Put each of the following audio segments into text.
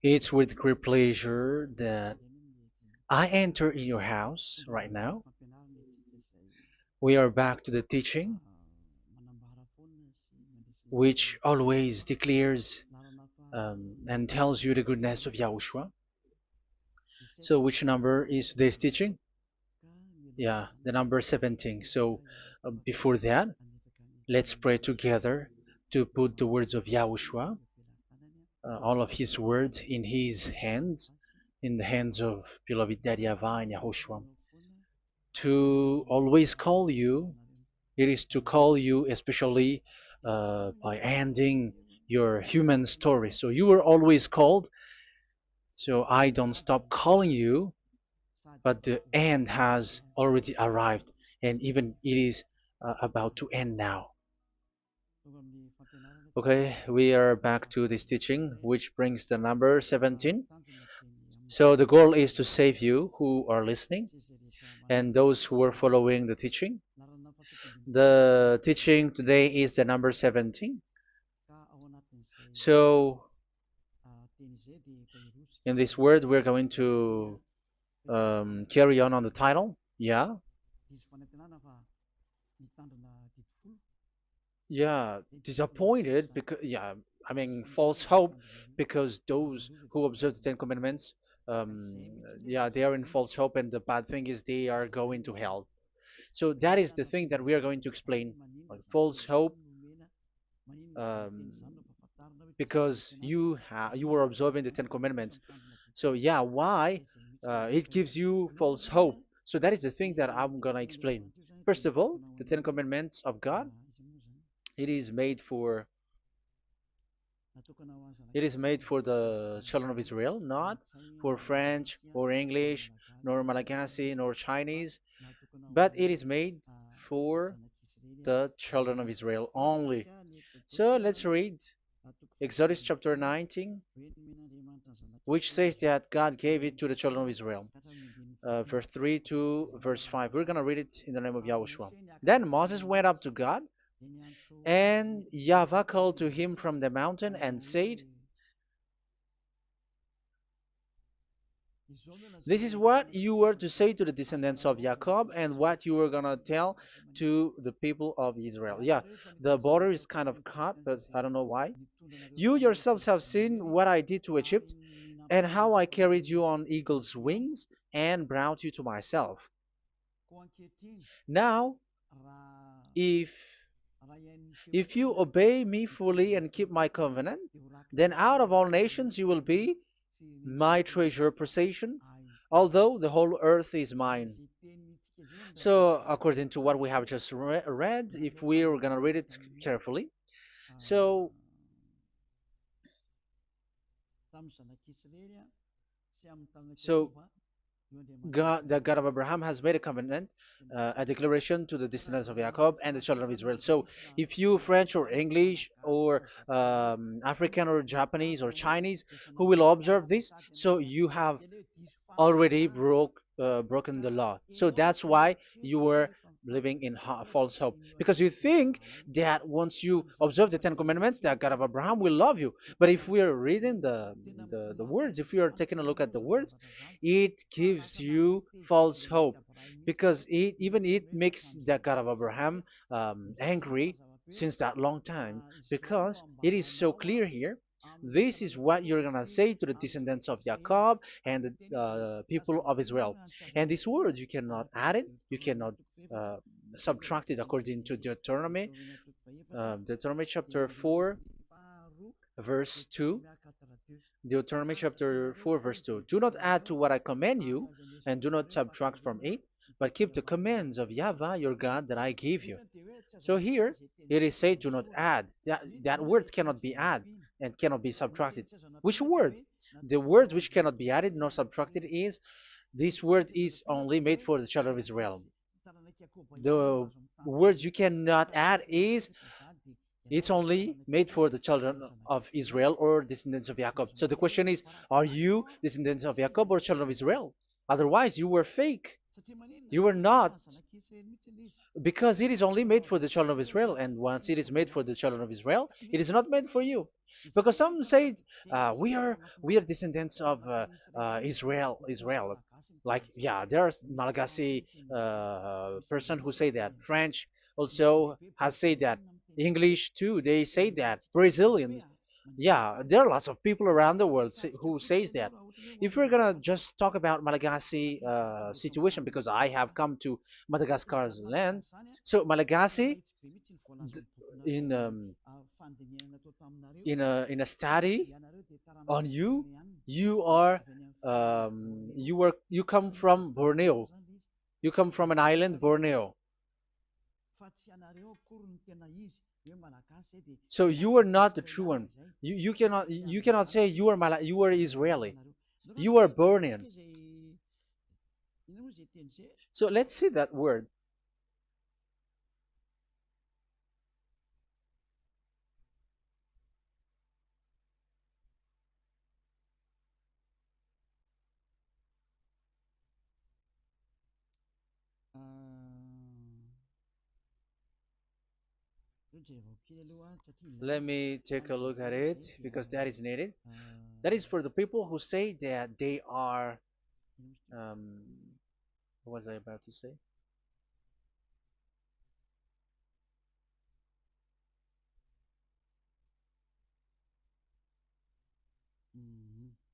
It's with great pleasure that I enter in your house right now. We are back to the teaching, which always declares and tells you the goodness of Yahushua. So, which number is today's teaching? Yeah, the number 17. So, before that, let's pray together to put the words of Yahushua, all of his words, in his hands, in the hands of beloved Daddy YAHVAH and YAHOSHUAH. To always call you, it is to call you especially by ending your human story. So you were always called, so I don't stop calling you, but the end has already arrived, and even it is about to end now. Okay, we are back to this teaching, which brings the number 17. So the goal is to save you who are listening and those who are following the teaching. The teaching today is the number 17. So in this word, we're going to carry on the title. Yeah. Yeah, disappointed because yeah, I mean false hope because those who observe the Ten Commandments, yeah, they are in false hope, and the bad thing is they are going to hell. So that is the thing that we are going to explain. False hope, um, because you were observing the Ten Commandments. So yeah, why it gives you false hope? So that is the thing that I'm gonna explain. First of all, the Ten Commandments of God, it is made for it is made for the children of Israel, not for French or English, nor Malagasy, nor Chinese, but it is made for the children of Israel only. So let's read Exodus chapter 19, which says that God gave it to the children of Israel. Verse 3 to verse 5. We're going to read it in the name of Yahushua. Then Moses went up to God, and YAHVAH called to him from the mountain and said, this is what you were to say to the descendants of Jacob and what you were going to tell to the people of Israel. Yeah, the border is kind of cut, but I don't know why. You yourselves have seen what I did to Egypt and how I carried you on eagle's wings and brought you to myself. Now, if you obey me fully and keep my covenant, then out of all nations you will be my treasure possession, although the whole earth is mine. So, according to what we have just read, if we're going to read it carefully, so so God, the God of Abraham, has made a covenant, a declaration to the descendants of Jacob and the children of Israel. So, if you French or English or African or Japanese or Chinese who will observe this, so you have already broken the law. So that's why you were living in false hope, because you think that once you observe the Ten Commandments, that God of Abraham will love you. But if we are reading the words, if we are taking a look at the words, it gives you false hope, because even it makes the God of Abraham angry since that long time, because it is so clear here. This is what you're gonna say to the descendants of Jacob and the people of Israel. And this word, you cannot add it, you cannot uh, subtract it, according to Deuteronomy, Deuteronomy chapter 4, verse 2. Deuteronomy chapter 4, verse 2. Do not add to what I command you, and do not subtract from it, but keep the commands of YAHVAH your God that I give you. So here it is said, do not add. That word cannot be added and cannot be subtracted. Which word? The word which cannot be added nor subtracted is, this word is only made for the children of Israel. The words you cannot add is, it's only made for the children of Israel or descendants of Jacob. So the question is, are you descendants of Jacob or children of Israel? Otherwise, you were fake. You were not, because it is only made for the children of Israel, and once it is made for the children of Israel, it is not made for you. because some say we are descendants of Israel. Like, yeah, there's Malagasy person who say that. French also has said that. English too, they say that. Brazilian, yeah, there are lots of people around the world who says that. If we're gonna just talk about Malagasy situation, because I have come to Madagascar's land, so Malagasy, d- in in a study on you, you are you come from Borneo. You come from an island, Borneo. So you are not the true one. You cannot say you are Israeli. You are Bornean. So let's see that word. Let me take a look at it because that is needed. That is for the people who say that they are. Um, what was I about to say?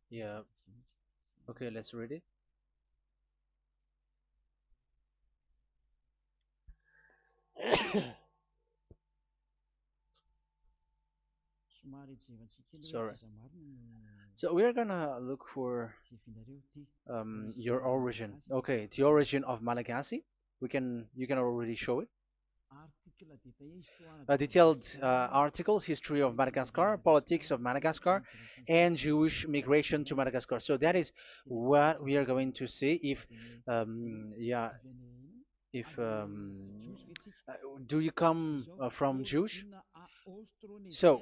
Yeah. Okay, let's read it. Sorry. So we are gonna look for your origin. Okay, the origin of Malagasy. You can already show it. Detailed articles, history of Madagascar, politics of Madagascar, and Jewish migration to Madagascar. So that is what we are going to see. Yeah, if uh, do you come from Jewish? So,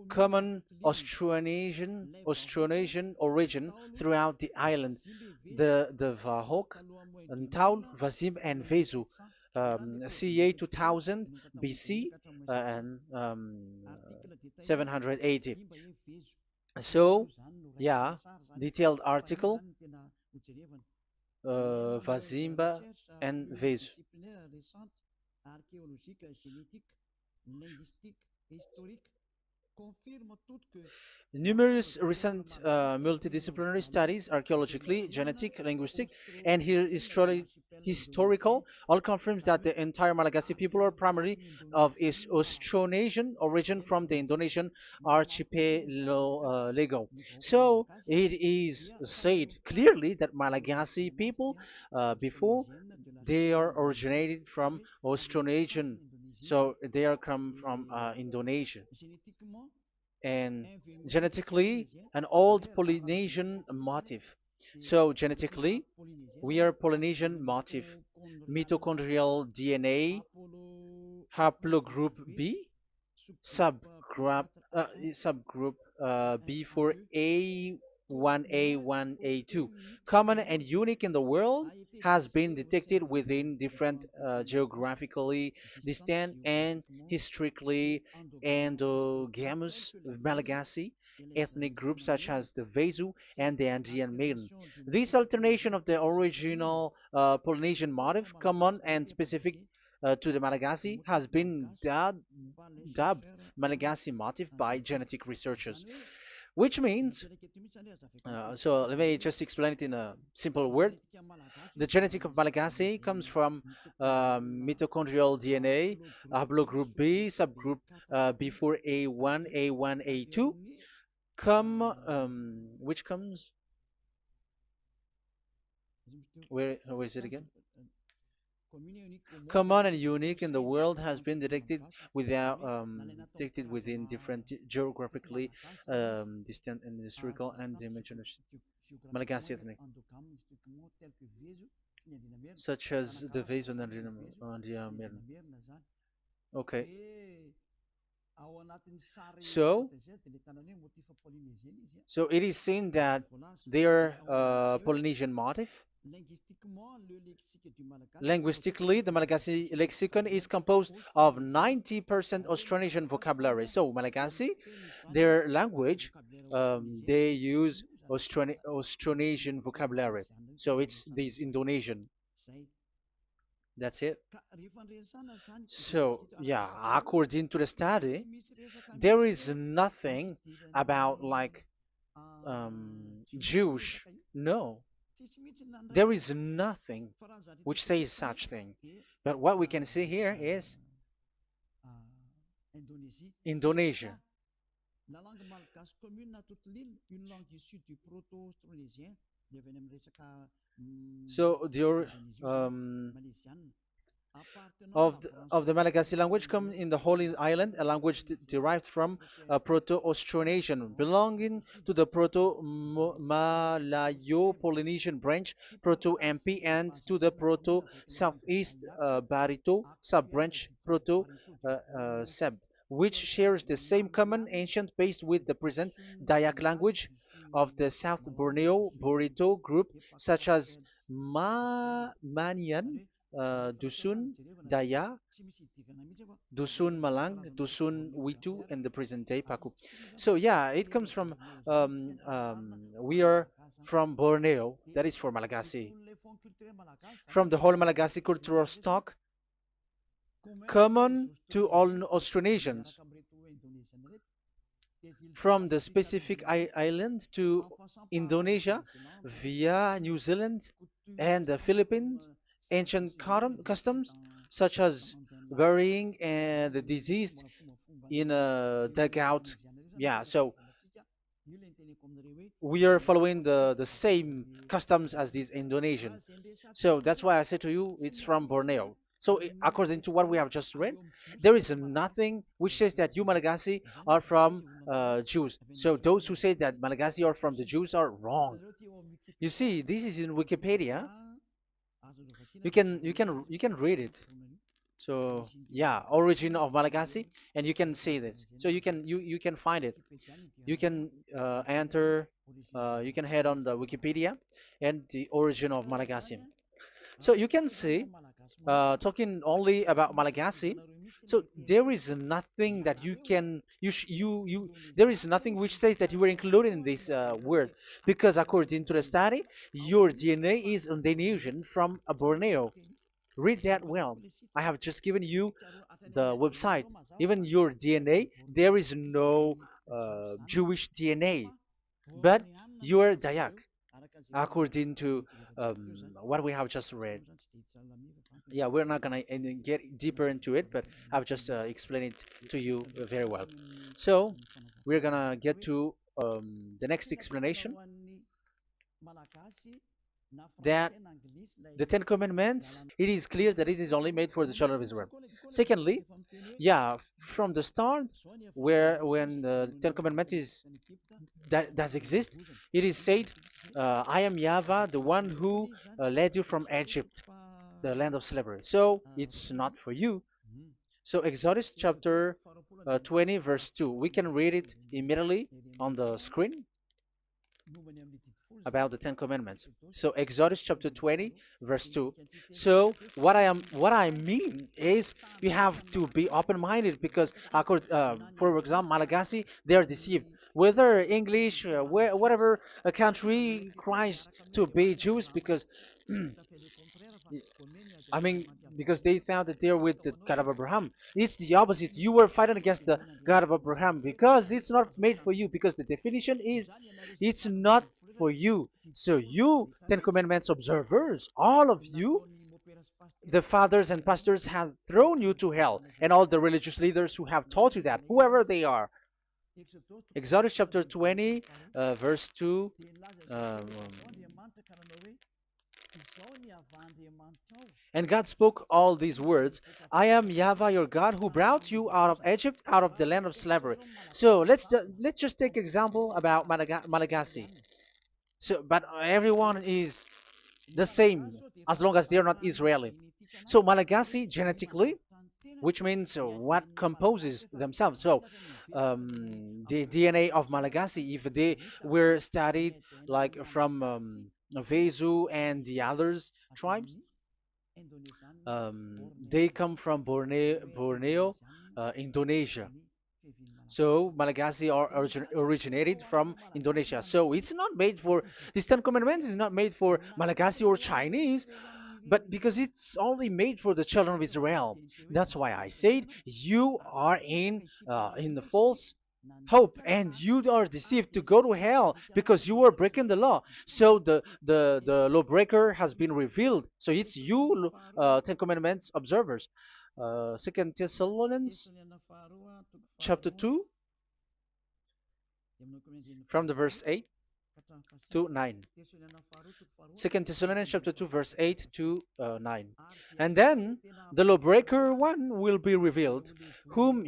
common Austronesian origin throughout the island, the Vahok, Ntaul, Vazim, and Vezu, CA 2000 BC and 780. So, yeah, detailed article, Vazimba and Vezu. Numerous recent multidisciplinary studies, archaeologically, genetic, linguistic, and historical, all confirms that the entire Malagasy people are primarily of Austronesian origin from the Indonesian archipelago. So it is said clearly that Malagasy people, before, they are originated from Austronesian, so they are come from Indonesia, and genetically an old Polynesian motif. So genetically, we are Polynesian motif, mitochondrial DNA, haplogroup B, subgroup subgroup B for A1A1A2, common and unique in the world, has been detected within different geographically distant and historically endogamous Malagasy ethnic groups such as the Vezu and the Andean Maiden. This alternation of the original Polynesian motif, common and specific to the Malagasy, has been dubbed Malagasy motif by genetic researchers, which means, so let me just explain it in a simple word. The genetic of Malagasy comes from mitochondrial DNA, haplogroup B, subgroup B4A1, A1, A2, which comes, where is it again? Common and unique in the world, has been detected within different geographically distant and historical and dimensional Malagasy ethnic, such as the Vezo and the Mirna. Okay, so so it is seen that they are Polynesian motif. Linguistically, the Malagasy lexicon is composed of 90% Austronesian vocabulary. So Malagasy, their language, they use Austronesian vocabulary. So it's this Indonesian. That's it. So yeah, according to the study, there is nothing about like Jewish. No, there is nothing which says such thing. But what we can see here is Indonesia. So the um, of the Malagasy language come in the Holy Island, a language derived from Proto-Austronesian, belonging to the Proto-Malayo-Polynesian branch, Proto-MP, and to the Proto-Southeast Barito sub-branch, Proto-Seb, which shares the same common ancient base with the present Dayak language of the South Borneo Burrito group, such as Manian, Dusun, Daya, Dusun Malang, Dusun Witu, and the present day Paku. So yeah, it comes from we are from Borneo, that is for Malagasy. From the whole Malagasy cultural stock, common to all Austronesians, from the specific island to Indonesia via New Zealand and the Philippines, ancient customs such as burying and the diseased in a dugout. Yeah, so we are following the same customs as these Indonesian. So that's why I said to you it's from Borneo. So according to what we have just read, there is nothing which says that you Malagasy are from Jews. So those who say that Malagasy are from the Jews are wrong. You see, this is in Wikipedia. You can read it. So yeah, origin of Malagasy, and you can see this. So you can find it. You can enter. You can head on the Wikipedia and the origin of Malagasy. So you can see, talking only about Malagasy. So there is nothing that you can you there is nothing which says that you were included in this word, because according to the study, your DNA is Indonesian from Borneo. Read that well. I have just given you the website. Even your DNA, there is no Jewish DNA, but you are Dayak, according to what we have just read. Yeah, we're not gonna get deeper into it, but I've just explained it to you very well. So we're gonna get to the next explanation, that the Ten Commandments, it is clear that it is only made for the children of Israel. Secondly, yeah, from the start, where when the Ten Commandments that does exist, it is said, I am Yahweh, the one who led you from Egypt, the land of slavery. So it's not for you. So Exodus chapter 20, verse 2. We can read it immediately on the screen about the Ten Commandments. So Exodus chapter 20, verse 2. So what I mean is you have to be open-minded, because for example, Malagasy, they are deceived. Whether English, whatever a country cries to be Jews, because I mean, because they found that they're with the God of Abraham. It's the opposite. You were fighting against the God of Abraham, because it's not made for you. Because the definition is, it's not for you. So you, Ten Commandments observers, all of you, the fathers and pastors have thrown you to hell, and all the religious leaders who have taught you that, whoever they are. Exodus chapter 20, verse 2. Um, And God spoke all these words, I am Yahweh your God who brought you out of Egypt, out of the land of slavery. So let's just take example about Malagasy. So, but everyone is the same as long as they're not Israeli. So Malagasy genetically, which means what composes themselves. So the DNA of Malagasy, if they were studied like from Vezu and the others tribes. They come from Borneo, Indonesia. So Malagasy originated from Indonesia. So it's not made for this Ten Commandments is not made for Malagasy or Chinese, but because it's only made for the children of Israel. That's why I said you are in the false hope and you are deceived to go to hell because you are breaking the law. So the lawbreaker has been revealed. So it's you, Ten Commandments observers. Second Thessalonians chapter 2 from the verse 8 to 9. Second Thessalonians chapter 2 verse 8 to 9. And then the lawbreaker one will be revealed, whom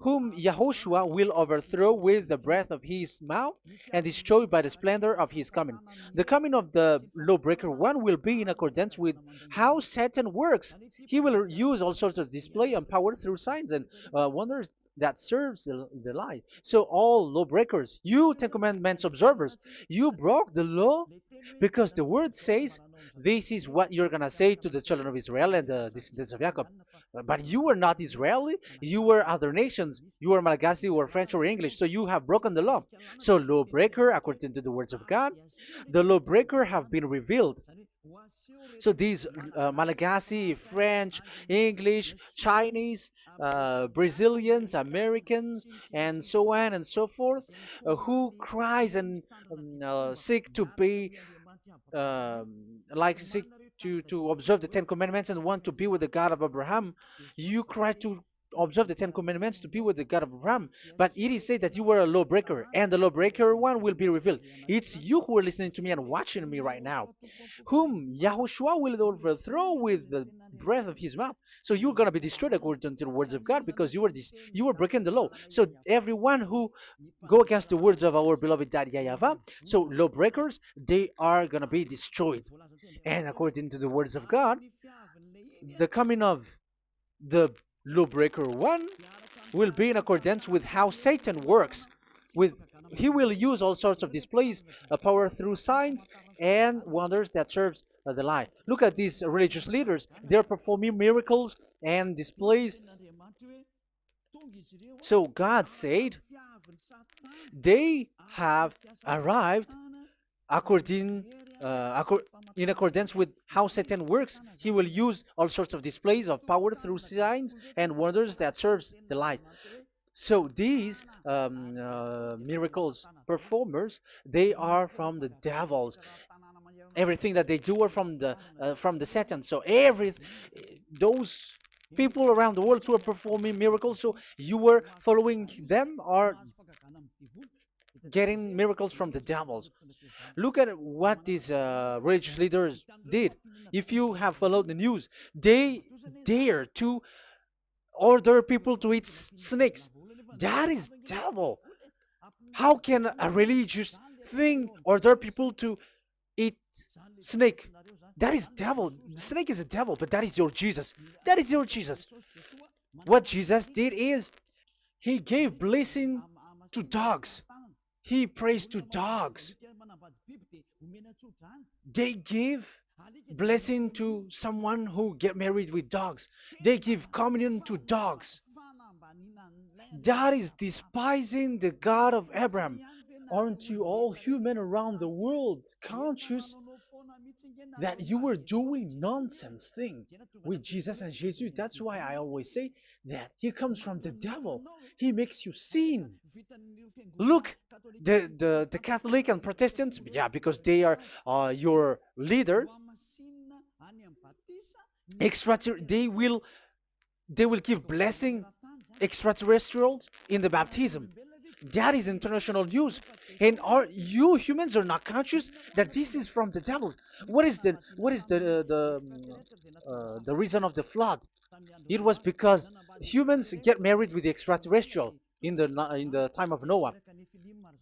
whom Yahushua will overthrow with the breath of his mouth and destroy by the splendor of his coming. The coming of the lawbreaker one will be in accordance with how Satan works. He will use all sorts of display and power through signs and wonders that serves the lie. So all lawbreakers, you Ten Commandments observers, you broke the law because the word says this is what you're gonna say to the children of Israel and the descendants of Jacob. But you were not Israeli, you were other nations, you were Malagasy or French or English, so you have broken the law. So lawbreaker, according to the words of God, the lawbreaker have been revealed. So these Malagasy, French, English, Chinese, Brazilians, Americans, and so on and so forth, who cries and seek to be like seek to observe the Ten Commandments and want to be with the God of Abraham. You cry to observe the Ten Commandments to be with the God of Abraham, but it is said that you were a lawbreaker, and the lawbreaker one will be revealed. It's you who are listening to me and watching me right now, whom Yahushua will overthrow with the breath of his mouth. So you're gonna be destroyed according to the words of God because you were breaking the law. So everyone who go against the words of our beloved Daddy YAHVAH, so lawbreakers, they are gonna be destroyed. And according to the words of God, the coming of the lawbreaker one will be in accordance with how Satan works. With he will use all sorts of displays, power through signs and wonders that serves the lie. Look at these religious leaders; they're performing miracles and displays. So God said they have arrived according in accordance with how Satan works. He will use all sorts of displays of power through signs and wonders that serves the light. So these miracles performers, they are from the devils. Everything that they do are from the Satan. So every those people around the world who are performing miracles, so you were following them, are getting miracles from the devils. Look at what these religious leaders did. If you have followed the news, they dare to order people to eat snakes. That is devil. How can a religious thing order people to eat snake? That is devil. The snake is a devil, but that is your Jesus. That is your Jesus. What Jesus did is he gave blessing to dogs. He prays to dogs. They give blessing to someone who get married with dogs. They give communion to dogs. That is despising the God of Abraham. Aren't you all human around the world conscious that you were doing nonsense thing with Jesus and Jesus? That's why I always say that he comes from the devil. He makes you sin. Look, the Catholic and Protestants, yeah, because they are your leader. They will give blessing extraterrestrials in the baptism. That is international news, and are you humans are not conscious that this is from the devil? What is the reason of the flood? It was because humans get married with the extraterrestrial in the time of Noah.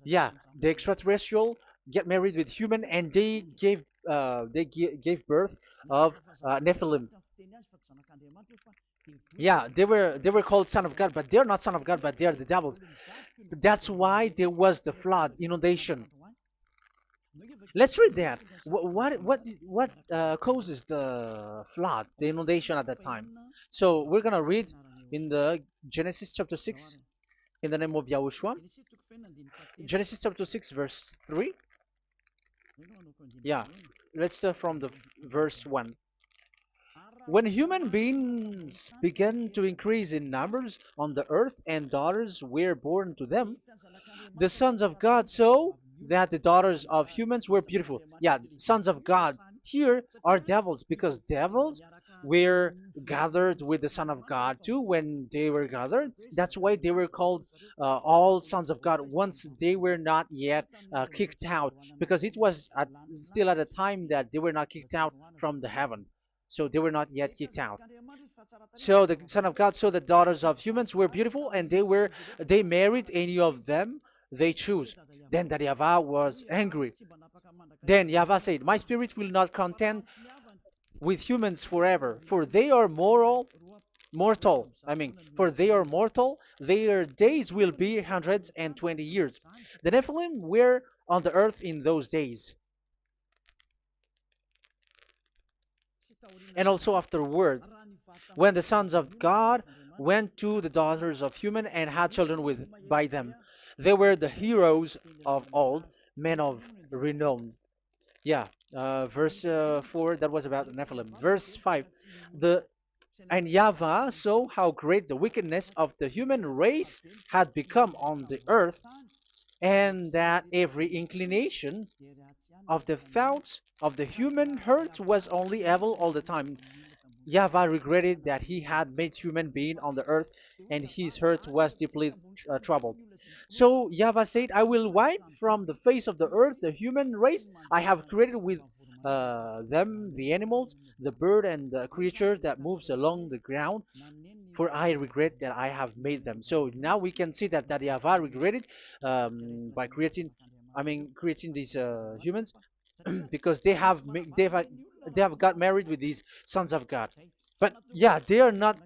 Yeah, the extraterrestrial get married with human, and they gave birth of Nephilim. Yeah, they were called son of God, but they're not son of God, but they are the devils. That's why there was the flood, inundation. Let's read that. What causes the flood, the inundation at that time? So we're gonna read in the Genesis chapter 6 in the name of Yahushua. Genesis chapter 6 verse 3. Yeah, let's start from the verse 1. When human beings began to increase in numbers on the earth and daughters were born to them, the sons of God saw that the daughters of humans were beautiful. Yeah, sons of God here are devils because devils were gathered with the Son of God too when they were gathered. That's why they were called all sons of God once they were not yet kicked out because it was still at a time that they were not kicked out from the heaven. So they were not yet kicked out. So the Son of God saw the daughters of humans were beautiful, and they married any of them they choose. Then that Yahweh was angry. Then Yahweh said, "My spirit will not contend with humans forever, for they are mortal. For they are mortal. Their days will be 120 years. The Nephilim were on the earth in those days, and also afterward, when the sons of God went to the daughters of human and had children with by them. They were the heroes of old, men of renown." Yeah, verse 4, that was about the Nephilim. Verse 5, the and Yahweh saw how great the wickedness of the human race had become on the earth, and that every inclination of the thoughts of the human heart was only evil all the time. Yahweh regretted that he had made human being on the earth, and his heart was deeply troubled. So Yahweh said, "I will wipe from the face of the earth the human race I have created with them, the animals, the bird, and the creature that moves along the ground, for I regret that I have made them." So now we can see that Yahweh regretted by creating these humans because they have got married with these sons of God. But yeah, they are not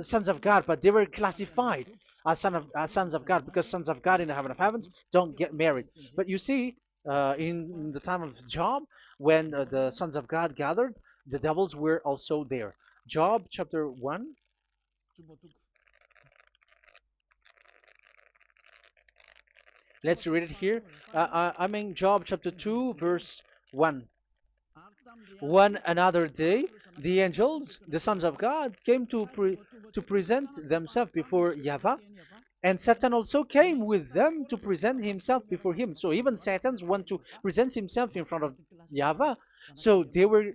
sons of God, but they were classified as sons of God because sons of God in the heaven of heavens don't get married. But you see, in the time of Job, when the sons of God gathered, the devils were also there. Job chapter 1. Let's read it here. Job chapter 2, verse 1. One another day, the angels, the sons of God, came to present themselves before Yahweh, and Satan also came with them to present himself before him. So even Satan's want to present himself in front of Yahweh. So they were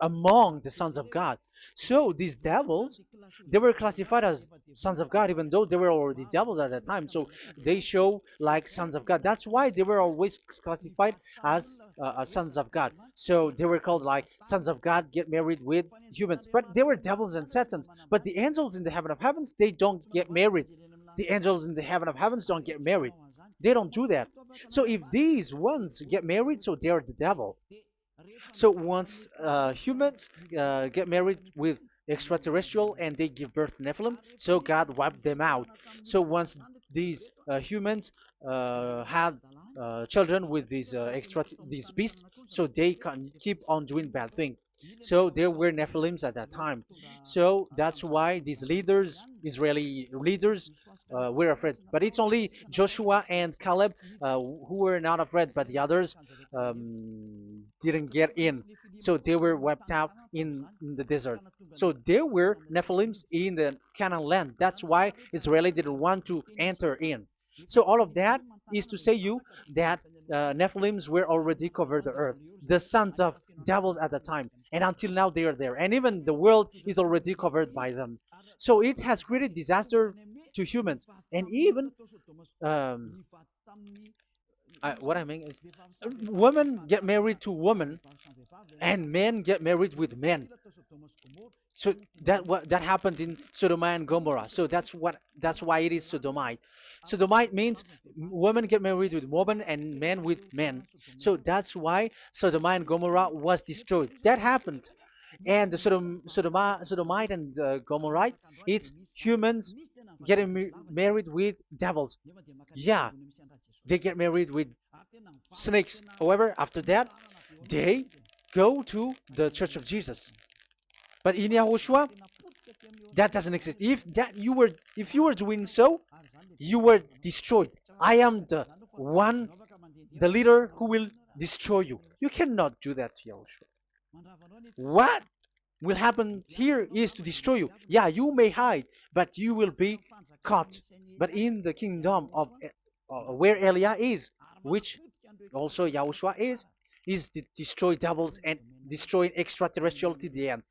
among the sons of God. So these devils, they were classified as sons of God, even though they were already devils at that time. So they show like sons of God. That's why they were always classified as sons of God. So they were called like sons of God get married with humans. But they were devils and satans. But the angels in the heaven of heavens, they don't get married. The angels in the heaven of heavens don't get married. They don't do that. So if these ones get married, so they are the devil. So once humans get married with extraterrestrial and they give birth to Nephilim, so God wiped them out. So once these humans had children with these beasts, so they can keep on doing bad things. So there were Nephilims at that time. So that's why these leaders, Israeli leaders, were afraid. But it's only Joshua and Caleb who were not afraid, but the others didn't get in. So they were wiped out in the desert. So there were Nephilims in the Canaan land. That's why Israeli didn't want to enter in. So all of that is to say you that Nephilims were already covered the earth, the sons of devils at the time, and until now they are there, and even the world is already covered by them. So it has created disaster to humans, and even what I mean is, women get married to women, and men get married with men. So that happened in Sodom and Gomorrah. So that's why it is Sodomite. Sodomite means women get married with women and men with men. So that's why Sodom and Gomorrah was destroyed. That happened, and the Sodomite and Gomorrite, it's humans getting married with devils. Yeah, they get married with snakes. However, after that, they go to the Church of Jesus. But in Yahushua, that doesn't exist. If you were doing so, you were destroyed. I am the one, the leader who will destroy you. You cannot do that to Yahushua. What will happen here is to destroy you. Yeah, you may hide, but you will be caught. But in the kingdom of where Elia is, which also Yahushua is to destroy devils and destroy extraterrestriality. The end.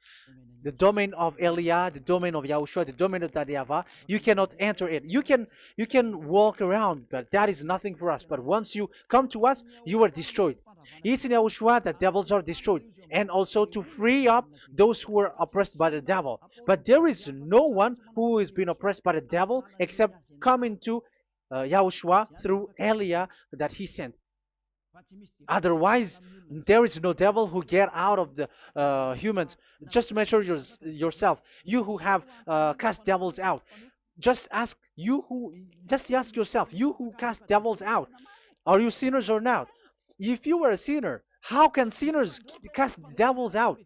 The domain of Elia, the domain of Yahushua, the domain of YAHVAH, you cannot enter it. You can walk around, but that is nothing for us. But once you come to us, you are destroyed. It's in Yahushua that devils are destroyed, and also to free up those who are oppressed by the devil. But there is no one who is being oppressed by the devil except coming to Yahushua through Elia that he sent. Otherwise, there is no devil who get out of the humans. Just measure yourself. You who have cast devils out. Just ask you who. Just ask yourself. You who cast devils out. Are you sinners or not? If you were a sinner, how can sinners cast devils out?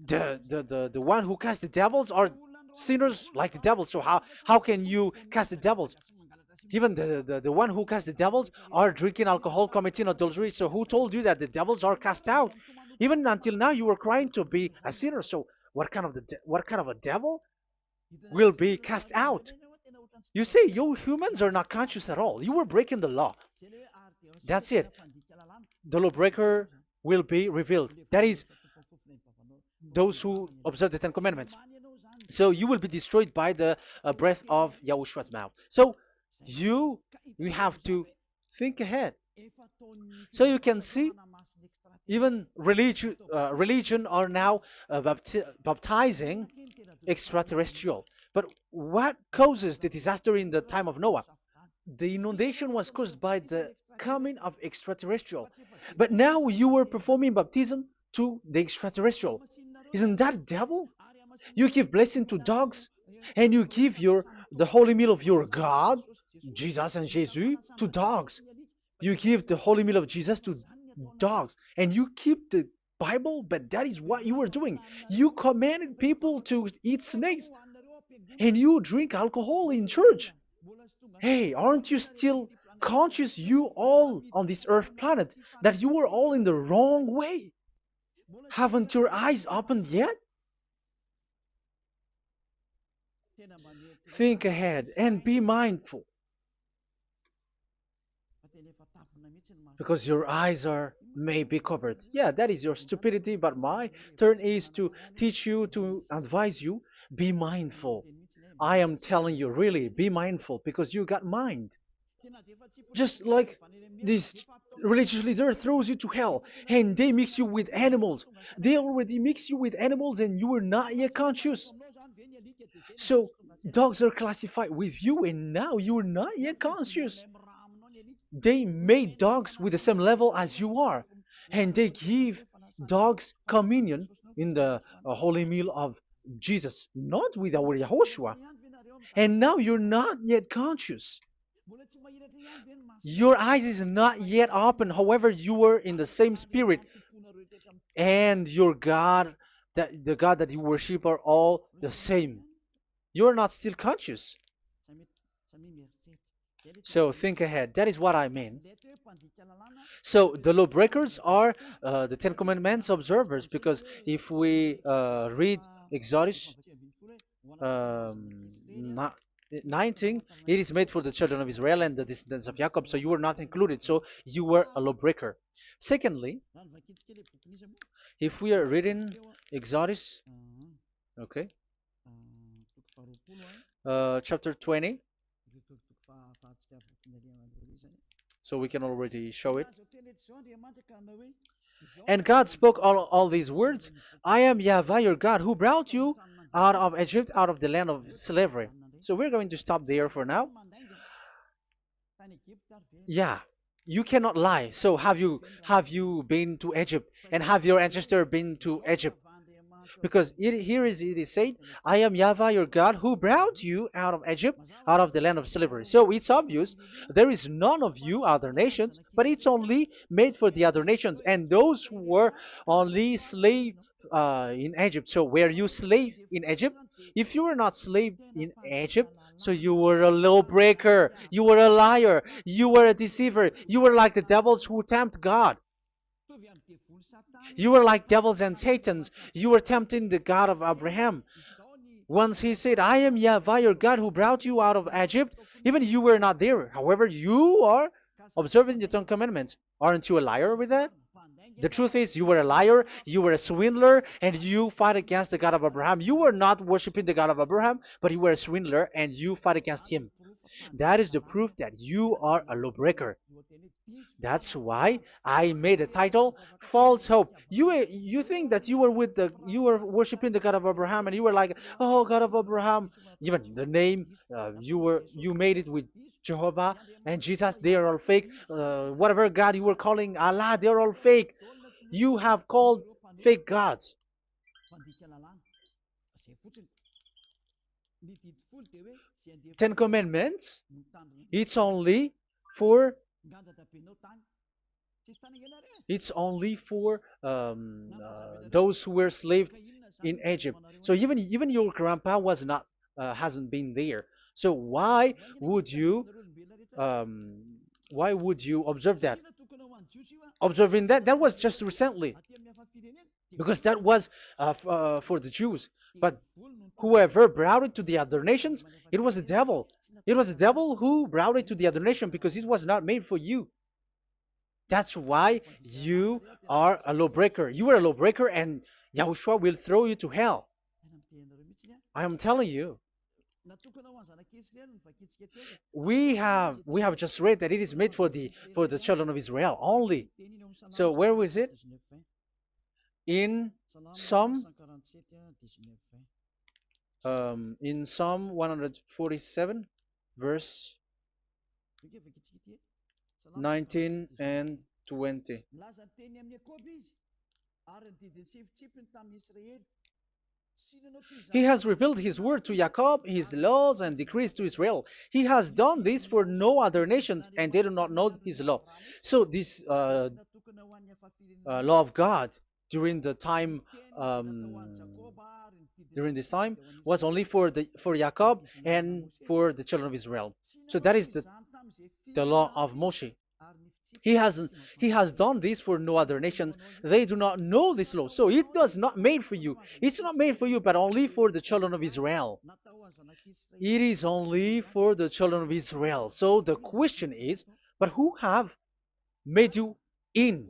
The one who cast the devils are sinners like the devil. So how can you cast the devils? Even the one who cast the devils are drinking alcohol, committing adultery. So who told you that the devils are cast out? Even until now, you were crying to be a sinner. So what kind of a devil will be cast out? You see, you humans are not conscious at all. You were breaking the law. That's it. The lawbreaker will be revealed. That is, those who observe the Ten Commandments. So you will be destroyed by the breath of Yahushua's mouth. So you you have to think ahead. So you can see, even religion are now baptizing extraterrestrial. But what causes the disaster in the time of Noah? The inundation was caused by the coming of extraterrestrial. But now you are performing baptism to the extraterrestrial. Isn't that devil? You give blessing to dogs, and you give the holy meal of your God, Jesus and Jesus, to dogs. You give the holy meal of Jesus to dogs, and you keep the Bible, but that is what you were doing. You commanded people to eat snakes, and you drink alcohol in church. Hey, aren't you still conscious, you all on this earth planet, that you were all in the wrong way? Haven't your eyes opened yet? Think ahead and be mindful, because your eyes are may be covered. Yeah, that is your stupidity, but my turn is to teach you, to advise you. Be mindful. I am telling you, really, be mindful, because you got mind. Just like this religious leader throws you to hell and they mix you with animals. They already mix you with animals and you are not yet conscious. So dogs are classified with you and now you are not yet conscious. They made dogs with the same level as you are, and they give dogs communion in the holy meal of Jesus, not with our Yahushua. And now you're not yet conscious. Your eyes is not yet open. However, you were in the same spirit, and your God, that the God that you worship, are all the same. You are not still conscious. So think ahead. That is what I mean. So the lawbreakers are the Ten Commandments observers, because if we read Exodus um, 19, it is made for the children of Israel and the descendants of Jacob, so you were not included, so you were a lawbreaker. Secondly, if we are reading Exodus, okay, chapter 20, so we can already show it. And God spoke all these words: I am YAHVAH your God, who brought you out of Egypt, out of the land of slavery. So we're going to stop there for now. Yeah, you cannot lie. So have you been to Egypt, and have your ancestor been to Egypt? Because it is said, I am Yahweh your God who brought you out of Egypt, out of the land of slavery. So it's obvious there is none of you other nations, but it's only made for the other nations and those who were only slave in Egypt. So were you slave in Egypt? If you were not slave in Egypt, so you were a lawbreaker, you were a liar, you were a deceiver, you were like the devils who tempt God. You were like devils and Satans. You were tempting the God of Abraham. Once he said, I am Yahweh your God who brought you out of Egypt, even you were not there. However, you are observing the Ten Commandments. Aren't you a liar with that? The truth is, you were a liar, you were a swindler, and you fight against the God of Abraham. You were not worshiping the God of Abraham, but you were a swindler and you fight against him. That is the proof that you are a lawbreaker. That's why I made a title, False Hope. You think that you were worshiping the God of Abraham and you were like, oh God of Abraham. Even the name you made it with Jehovah and Jesus, they are all fake. Whatever God you were calling Allah, they are all fake. You have called fake gods. Ten Commandments, it's only for those who were slaves in Egypt. So even your grandpa was not hasn't been there. So um, why would you observe that? Observing that was just recently because that was for the Jews. But whoever brought it to the other nations, it was the devil. It was the devil who brought it to the other nation because it was not made for you. That's why you are a lawbreaker. You are a lawbreaker and Yahushua will throw you to hell. I am telling you. We have just read that it is made for the children of Israel only. So where was it? In Psalm Psalm 147 verse 19 and 20. He has revealed his word to Jacob, his laws and decrees to Israel. He has done this for no other nations, and they do not know his law. So this law of God during the time during this time was only for Jacob and for the children of Israel. So that is the law of Moshe. He has done this for no other nations. They do not know this law. So it was not made for you. It's not made for you, but only for the children of Israel. It is only for the children of Israel. So the question is, but who have made you in?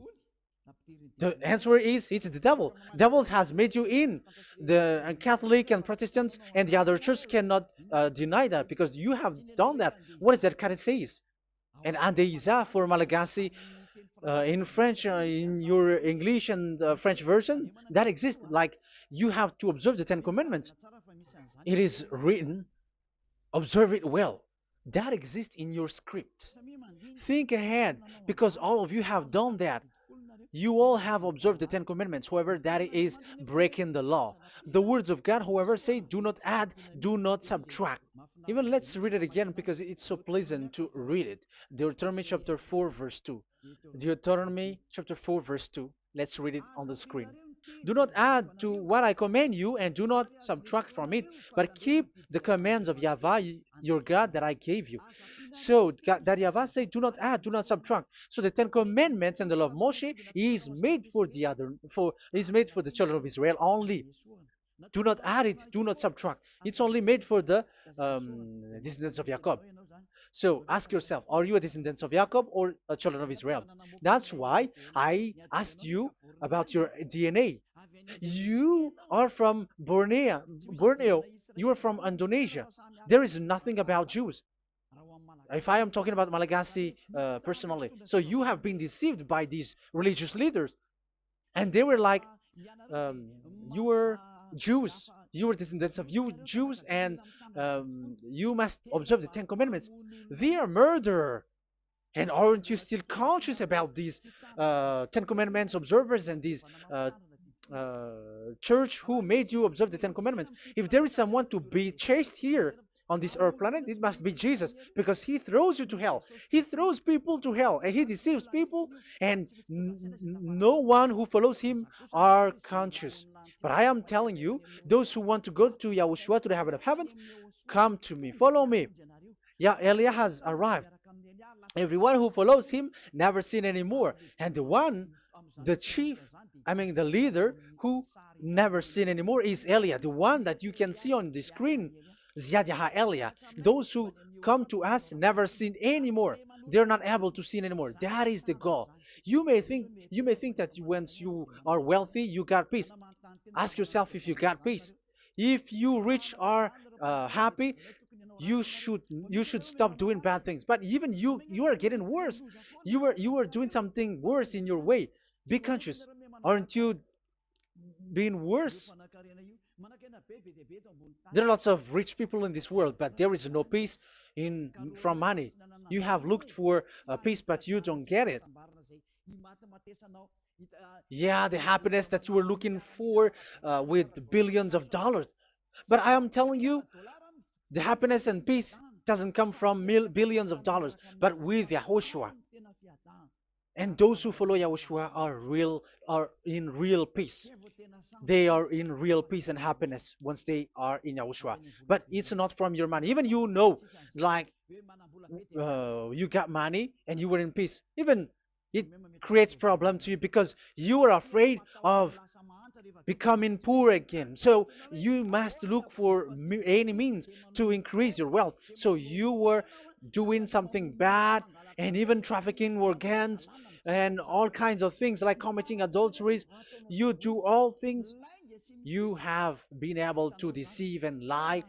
The answer is it's the devil. Devil has made you in. The Catholic and Protestants and the other church cannot deny that because you have done that. What is that kind of says? And Andeiza for Malagasy in French, in your English and French version, that exists. Like you have to observe the Ten Commandments. It is written, observe it well. That exists in your script. Think ahead because all of you have done that. You all have observed the Ten Commandments, however, that is breaking the law. The words of God, however, say, do not add, do not subtract. Even let's read it again because it's so pleasant to read it. Deuteronomy chapter 4, verse 2. Deuteronomy chapter 4, verse 2. Let's read it on the screen. Do not add to what I command you, and do not subtract from it, but keep the commands of Yahweh, your God, that I gave you. So that Yahweh said, do not add, do not subtract. So the Ten Commandments and the law of Moshe is made for the children of Israel only. Do not add it, do not subtract. It's only made for the descendants of Jacob. So ask yourself, are you a descendant of Jacob or a children of Israel? That's why I asked you about your DNA. You are from Borneo. You are from Indonesia. There is nothing about Jews. If I am talking about Malagasy personally. So you have been deceived by these religious leaders. And they were like, you were Jews. You were descendants of you Jews, and you must observe the Ten Commandments. They are murderer. And aren't you still conscious about these Ten Commandments observers and these church who made you observe the Ten Commandments. If there is someone to be chased here on this earth planet, it must be Jesus, because he throws you to hell. He throws people to hell, and he deceives people, and no one who follows him are conscious. But I am telling you, those who want to go to Yahushua, to the heaven of heavens, come to me, follow me. Yeah, Eliah has arrived. Everyone who follows him never sin anymore. And the chief, I mean the leader who never sin anymore is Eliah, the one that you can see on the screen. Ziyadyaha Eliah. Those who come to us never sin anymore. They're not able to sin anymore. That is the goal. You may think that once you are wealthy, you got peace. Ask yourself if you got peace. If you rich are happy, you should stop doing bad things. But even you are getting worse. You are doing something worse in your way. Be conscious. Aren't you being worse? There are lots of rich people in this world, but there is no peace in from money. You have looked for peace, but you don't get it. Yeah, the happiness that you were looking for with billions of dollars. But I am telling you, the happiness and peace doesn't come from billions of dollars, but with Yahushua. And those who follow Yahushua are in real peace. They are in real peace and happiness once they are in Yahushua. But it's not from your money. Even like you got money and you were in peace. Even it creates problem to you because you are afraid of becoming poor again. So you must look for any means to increase your wealth. So you were doing something bad and even trafficking organs and all kinds of things like committing adulteries. You do all things. You have been able to deceive and lie.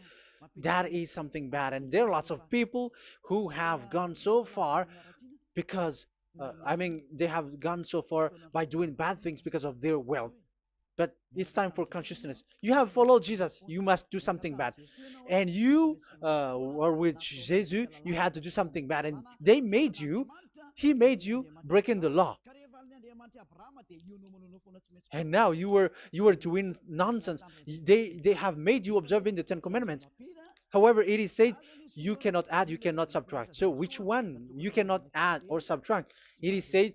That is something bad. And there are lots of people who have gone so far because, they have gone so far by doing bad things because of their wealth. But it's time for consciousness. You have followed Jesus, you must do something bad. And you were with Jesus, you had to do something bad. And he made you breaking the law. And now you were doing nonsense. They have made you observing the Ten Commandments. However, it is said you cannot add, you cannot subtract. So which one you cannot add or subtract? It is said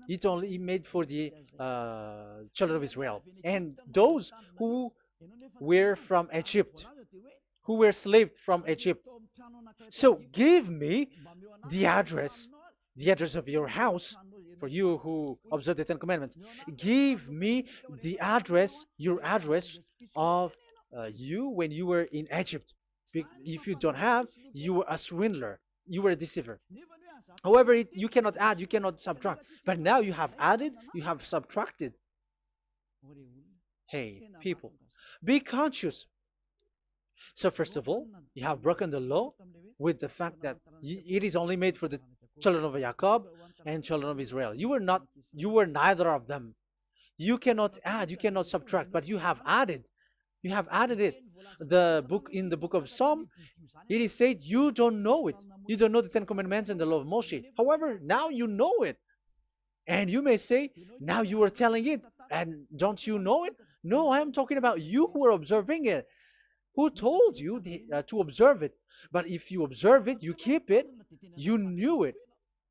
it only made for the children of Israel and those who were from Egypt, who were slaved from Egypt. So give me the address, the address of your house, for you who observe the Ten Commandments. Give me the address, your address of you when you were in Egypt. If you don't have, you were a swindler, you were a deceiver. However, you cannot add, you cannot subtract. But now you have added, you have subtracted. Hey, people, be conscious. So first of all, you have broken the law with the fact that it is only made for the children of Jacob and children of Israel. You were neither of them. You cannot add, you cannot subtract, but you have added. You have added it. In the book of Psalm, it is said you don't know it. You don't know the Ten Commandments and the law of Moshe. However, now you know it. And you may say, now you are telling it, and don't you know it? No, I am talking about you who are observing it. Who told you to observe it? But if you observe it, you keep it, you knew it.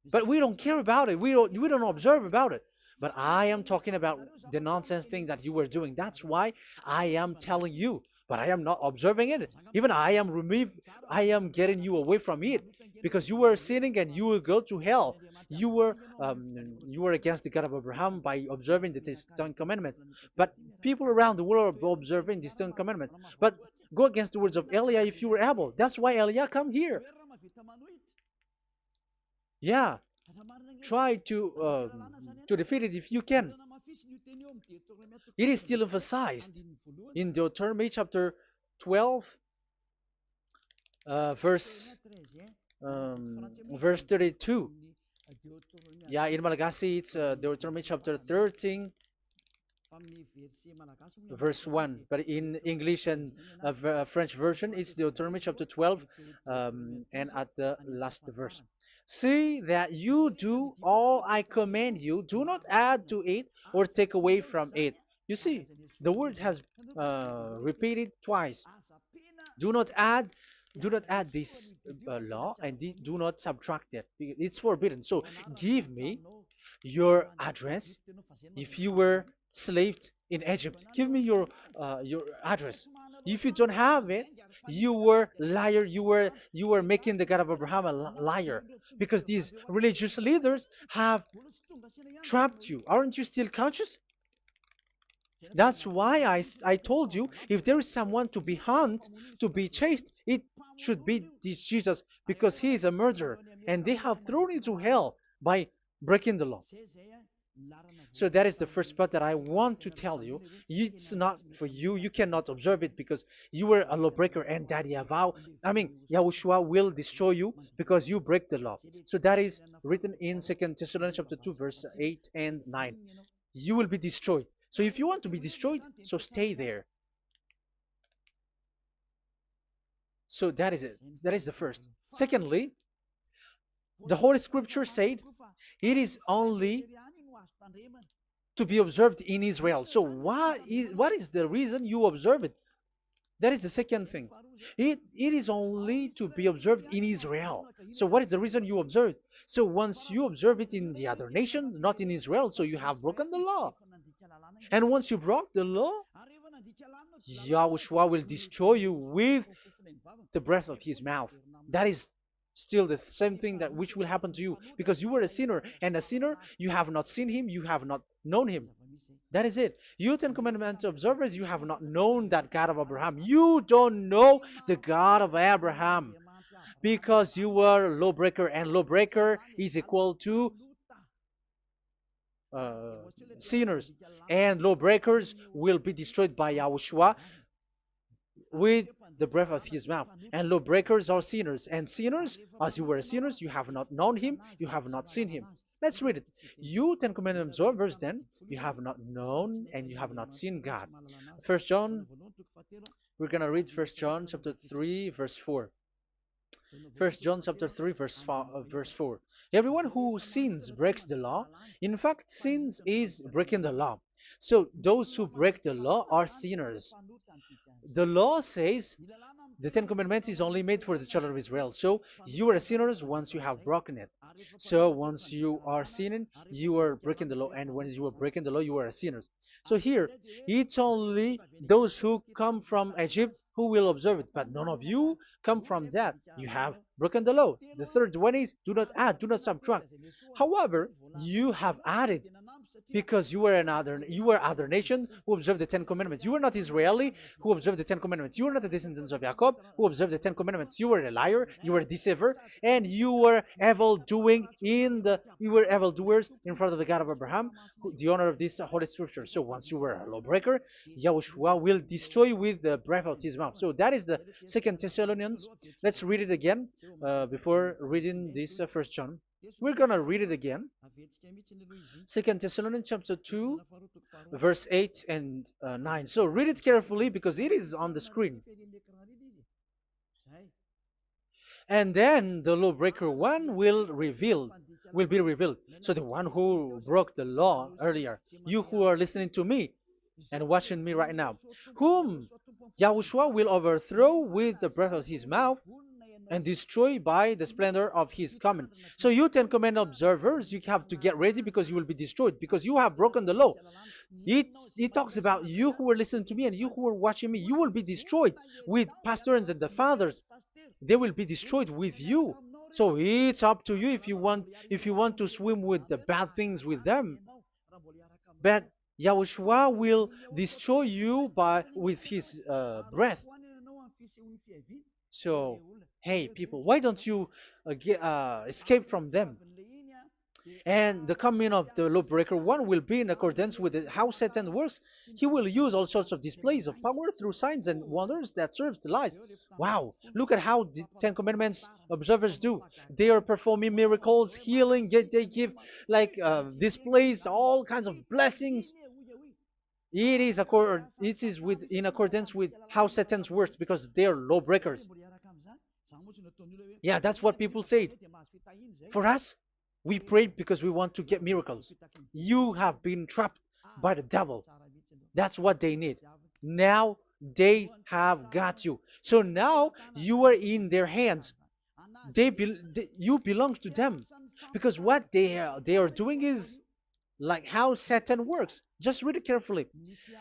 But we don't care about it. We don't observe about it. But I am talking about the nonsense thing that you were doing. That's why I am telling you. But I am not observing it. Even I am getting you away from it because you were sinning and you will go to hell. You were against the God of Abraham by observing the Ten Commandments. But people around the world are observing the Ten Commandments. But go against the words of Eliah if you were able. That's why Eliah come here. Yeah, try to defeat it if you can. It is still emphasized in Deuteronomy chapter 12, verse 32. Yeah, in Malagasy it's Deuteronomy chapter 13, verse 1. But in English and French version, it's Deuteronomy chapter 12, and at the last verse. See that you do all I command you. Do not add to it or take away from it. You see, the word has repeated twice. Do not add, do not add this law, and do not subtract it. It's forbidden. So give me your address. If you were slaved in Egypt, give me your address. If you don't have it, you were liar. You were making the God of Abraham a liar, because these religious leaders have trapped you. Aren't you still conscious? That's why I told you, if there is someone to be hunted, to be chased, it should be this Jesus, because he is a murderer and they have thrown into hell by breaking the law. So that is the first part that I want to tell you. It's not for you. You cannot observe it because you were a lawbreaker, and that Yahushua will destroy you because you break the law. So that is written in 2 Thessalonians chapter 2, verse 8 and 9. You will be destroyed. So if you want to be destroyed, so stay there. So that is it. That is the first. Secondly, the Holy Scripture said it is only to be observed in Israel. So what is the reason you observe it? That is the second thing. It is only to be observed in Israel. So what is the reason you observe it? So once you observe it in the other nation, not in Israel, so you have broken the law. And once you broke the law, Yahushua will destroy you with the breath of his mouth. That is still the same thing that which will happen to you, because you were a sinner, and a sinner, you have not seen him, you have not known him. That is it. You Ten Commandments observers, you have not known that God of Abraham. You don't know the God of Abraham, because you were a lawbreaker, and lawbreaker is equal to uh, sinners, and lawbreakers will be destroyed by Yahushua with the breath of his mouth. And lawbreakers are sinners, and sinners, as you were sinners, you have not known him, you have not seen him. Let's read it. You Ten Commandments observers, then, you have not known and you have not seen God. First John, we're gonna read First John chapter 3, verse 4. First John chapter 3, verse 4. Everyone who sins breaks the law. In fact, sins is breaking the law. So those who break the law are sinners. The law says the Ten Commandments is only made for the children of Israel. So you are sinners once you have broken it. So once you are sinning, you are breaking the law, and when you are breaking the law, you are a sinner. So here, it's only those who come from Egypt who will observe it, but none of you come from that. You have broken the law. The third one is do not add, do not subtract. However, you have added, because you were other nations who observed the Ten Commandments. You were not Israeli who observed the Ten Commandments. You were not the descendants of Jacob who observed the Ten Commandments. You were a liar, you were a deceiver, and you were evil doers in front of the God of Abraham, the honor of this holy scripture. So once you were a lawbreaker, Yahushua will destroy with the breath of his mouth. So that is the Second Thessalonians. Let's read it again before reading this First John. We're gonna read it again. Second Thessalonians chapter 2, verse 8 and 9. So read it carefully because it is on the screen. And then the lawbreaker one will be revealed. So the one who broke the law earlier, you who are listening to me and watching me right now, whom Yahushua will overthrow with the breath of his mouth and destroy by the splendor of his coming. So you Ten Commandment observers, you have to get ready because you will be destroyed, because you have broken the law. It talks about you who are listening to me and you who are watching me. You will be destroyed with pastors and the fathers. They will be destroyed with you. So it's up to you if you want to swim with the bad things with them. But Yahushua will destroy you with his breath. So, hey people, why don't you escape from them? And the coming of the lawbreaker one will be in accordance with how Satan works. He will use all sorts of displays of power through signs and wonders that serve the lies. Wow, look at how the Ten Commandments observers do. They are performing miracles, healing, they give like displays, all kinds of blessings. It is in accordance with how Satan works, because they are lawbreakers. Yeah, that's what people say. For us, we pray because we want to get miracles. You have been trapped by the devil. That's what they need. Now they have got you. So now you are in their hands. You belong to them, because what they are doing is like how Satan works. Just read it carefully.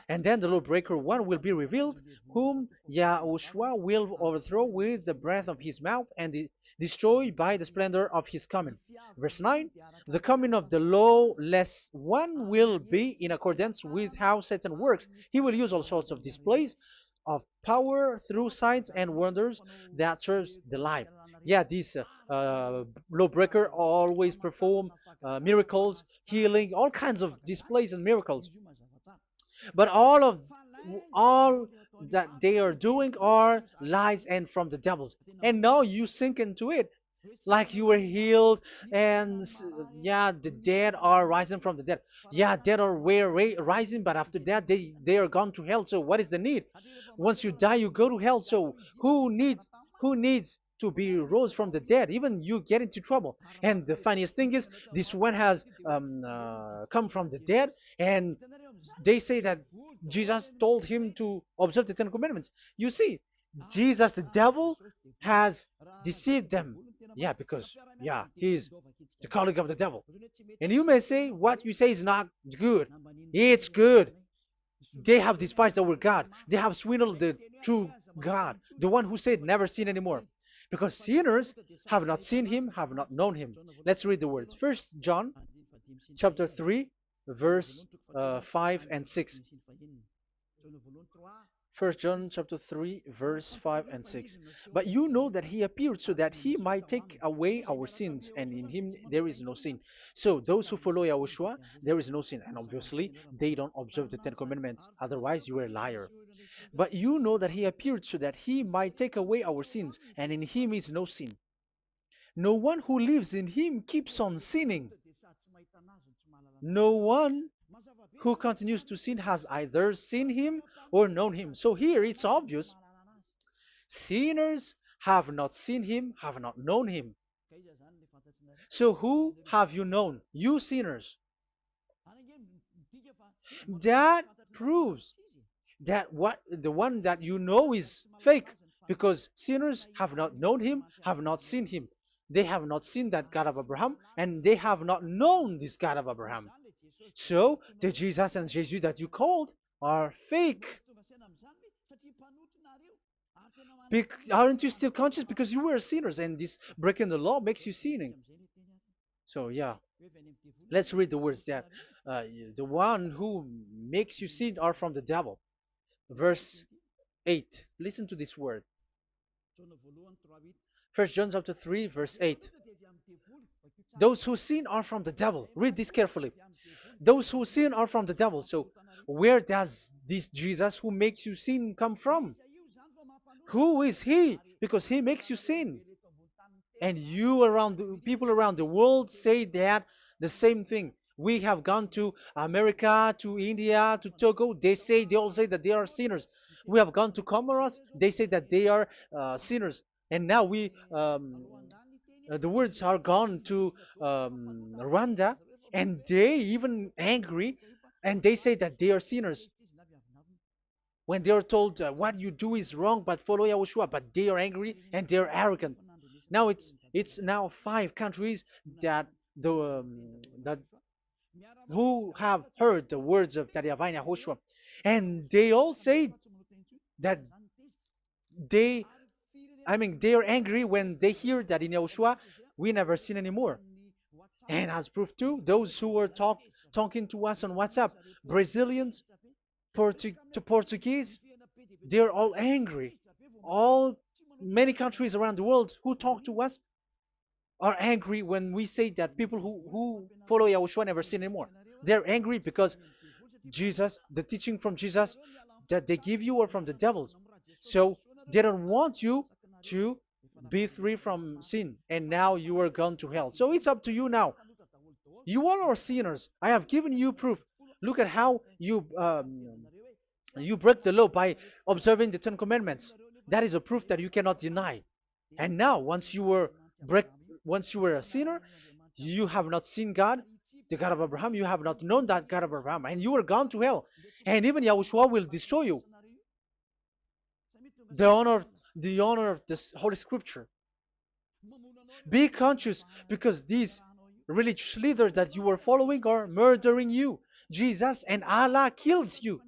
And then the lawbreaker one will be revealed, whom Yahushua will overthrow with the breath of his mouth and destroy by the splendor of his coming. Verse 9, the coming of the lawless one will be in accordance with how Satan works. He will use all sorts of displays of power through signs and wonders that serves the lie. Yeah, this lawbreaker always perform miracles, healing, all kinds of displays and miracles. But all that they are doing are lies and from the devils. And now you sink into it like you were healed, and yeah, the dead are rising from the dead. Yeah, dead are rising, but after that they are gone to hell. So what is the need? Once you die, you go to hell. So who needs to be rose from the dead? Even you get into trouble. And the funniest thing is, this one has come from the dead, and they say that Jesus told him to observe the Ten Commandments. You see, Jesus, the devil, has deceived them. Yeah, because yeah, he's the colleague of the devil. And you may say what you say is not good. It's good. They have despised our God. They have swindled the true God, the one who said never sin anymore. Because sinners have not seen him, have not known him. Let's read the words. First John chapter 3, verse 5 and 6. First John chapter 3, verse 5 and 6. But you know that he appeared so that he might take away our sins, and in him there is no sin. So those who follow YAHOSHUAH, there is no sin. And obviously, they don't observe the Ten Commandments. Otherwise, you are a liar. But you know that he appeared so that he might take away our sins, and in him is no sin. No one who lives in him keeps on sinning. No one who continues to sin has either seen him or known him. So here it's obvious. Sinners have not seen him, have not known him. So who have you known? You sinners. That proves that what the one that you know is fake, because sinners have not known him, have not seen him. They have not seen that God of Abraham, and they have not known this God of Abraham. So the Jesus and Jesus that you called are fake. Aren't you still conscious? Because you were sinners, and this breaking the law makes you sinning. So yeah, let's read the words that the one who makes you sin are from the devil. Verse 8. Listen to this word. First John chapter 3, verse 8. Those who sin are from the devil. Read this carefully. Those who sin are from the devil. So where does this Jesus who makes you sin come from? Who is he? Because he makes you sin. And people around the world say that the same thing. We have gone to America, to India, to Togo. They all say that they are sinners. We have gone to Comoros. They say that they are sinners. And now the words are gone to Rwanda, and they even angry, and they say that they are sinners when they are told what you do is wrong, but follow YAHOSHUAH. But they are angry and they are arrogant. Now it's now 5 countries that that who have heard the words of Yahavah and YAHOSHUAH, and they all say that they they are angry when they hear that in YAHOSHUAH we never sin anymore. And as proof too, those who were talking to us on WhatsApp, Brazilians, Portuguese, they're all angry. Many countries around the world who talk to us are angry when we say that people who follow YAHOSHUAH never sin anymore. They're angry because Jesus, the teaching from Jesus that they give you are from the devils. So they don't want you to be free from sin, and now you are gone to hell. So it's up to you now. You all are sinners. I have given you proof. Look at how you break the law by observing the Ten Commandments. That is a proof that you cannot deny. And now, once you were a sinner, you have not seen God, the God of Abraham. You have not known that God of Abraham, and you are gone to hell. and even Yahushua will destroy you. The honor, the honor of this Holy Scripture. Be conscious because these religious leaders that you are following are murdering you. Jesus and Allah kills you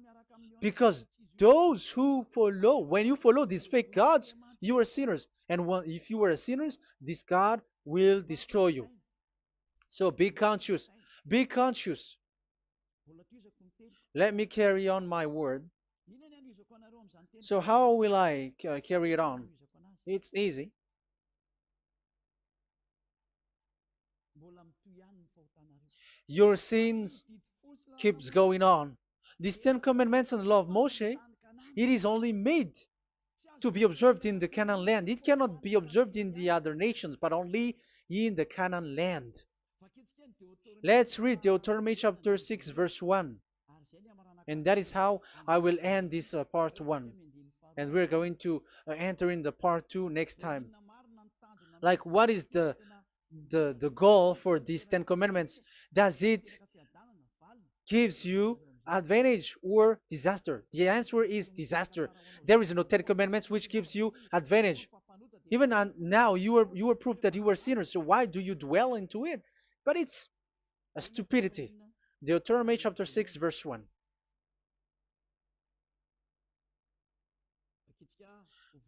because those who follow, when you follow these fake gods, you are sinners. And if you are a sinner, this God will destroy you. So be conscious. Be conscious. Let me carry on my word. So how will I carry it on? It's easy. Your sins keeps going on. These Ten Commandments and the law of Moshe, it is only made to be observed in the Canaan land. It cannot be observed in the other nations, but only in the Canaan land. Let's read Deuteronomy chapter 6, verse 1. And that is how I will end this part 1. And we're going to enter in the part 2 next time. Like, what is the goal for these Ten Commandments? Does it gives you advantage or disaster? The answer is disaster. There is no Ten Commandments which gives you advantage. Even now, you are proof that you are sinners. So why do you dwell into it? But it's a stupidity. Deuteronomy chapter 6, verse 1.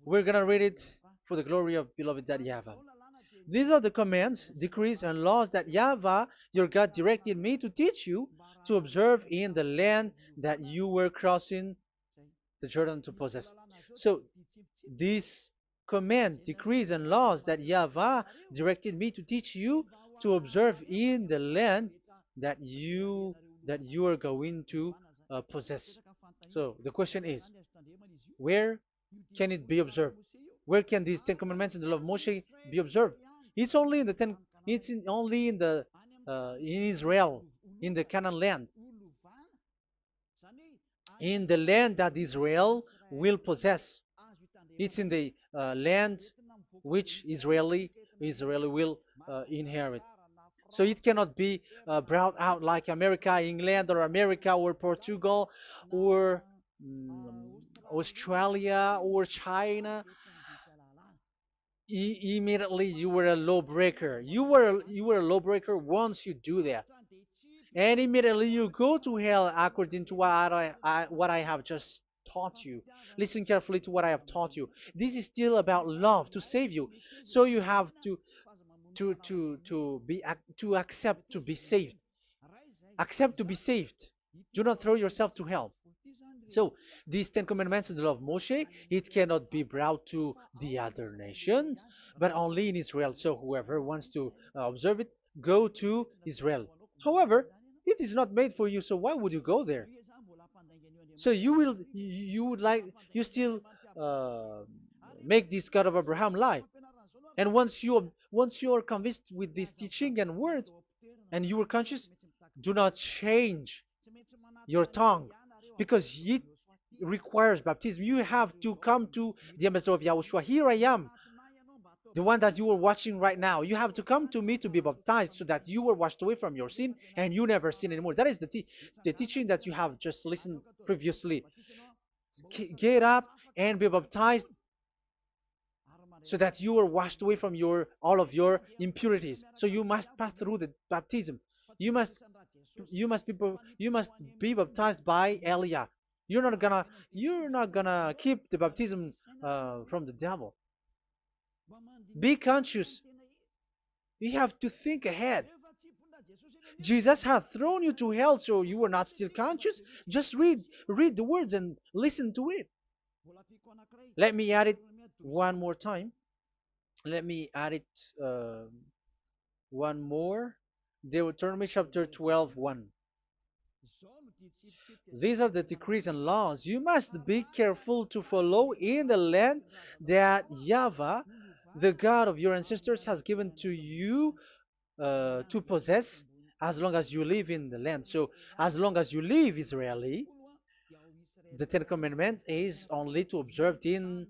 We're gonna read it for the glory of beloved Daddy Yahweh. These are the commands, decrees, and laws that Yahweh, your God, directed me to teach you to observe in the land that you were crossing the Jordan to possess. So, these command, decrees, and laws that Yahweh directed me to teach you to observe in the land that you are going to possess. So, the question is, where can it be observed? Where can these Ten Commandments and the law of Moshe be observed? It's only in the ten. Only in the in Israel, in the Canaan land, in the land that Israel will possess. It's in the land which Israeli will inherit. So it cannot be brought out like America, England, or America, or Portugal, or Australia, or China. Immediately you were a lawbreaker. You were a lawbreaker once you do that, and immediately you go to hell according to what I have just taught you. Listen carefully to what I have taught you. This is still about love to save you. So you have to accept to be saved. Accept to be saved. Do not throw yourself to hell. So these Ten Commandments in the law of Moshe, it cannot be brought to the other nations, but only in Israel. So whoever wants to observe it, go to Israel. However, it is not made for you, so why would you go there? So you still uh, make this God of Abraham lie. And once you are convinced with this teaching and words, and you are conscious, do not change your tongue, because it requires baptism. You have to come to the ambassador of Yahushua. Here I am, the one that you are watching right now. You have to come to me to be baptized so that you are washed away from your sin and you never sin anymore. That is the teaching that you have just listened previously. Get up and be baptized so that you are washed away from all of your impurities. So you must pass through the baptism. You must be baptized by Elia. You're not gonna keep the baptism from the devil. Be conscious. You have to think ahead. Jesus has thrown you to hell, so you are not still conscious. Just read the words and listen to it. Let me add it one more time. Let me add it one more. Deuteronomy chapter 12, 1. These are the decrees and laws you must be careful to follow in the land that Yahweh, the God of your ancestors, has given to you to possess as long as you live in the land. So, as long as you live Israeli, the Ten Commandments is only to observe in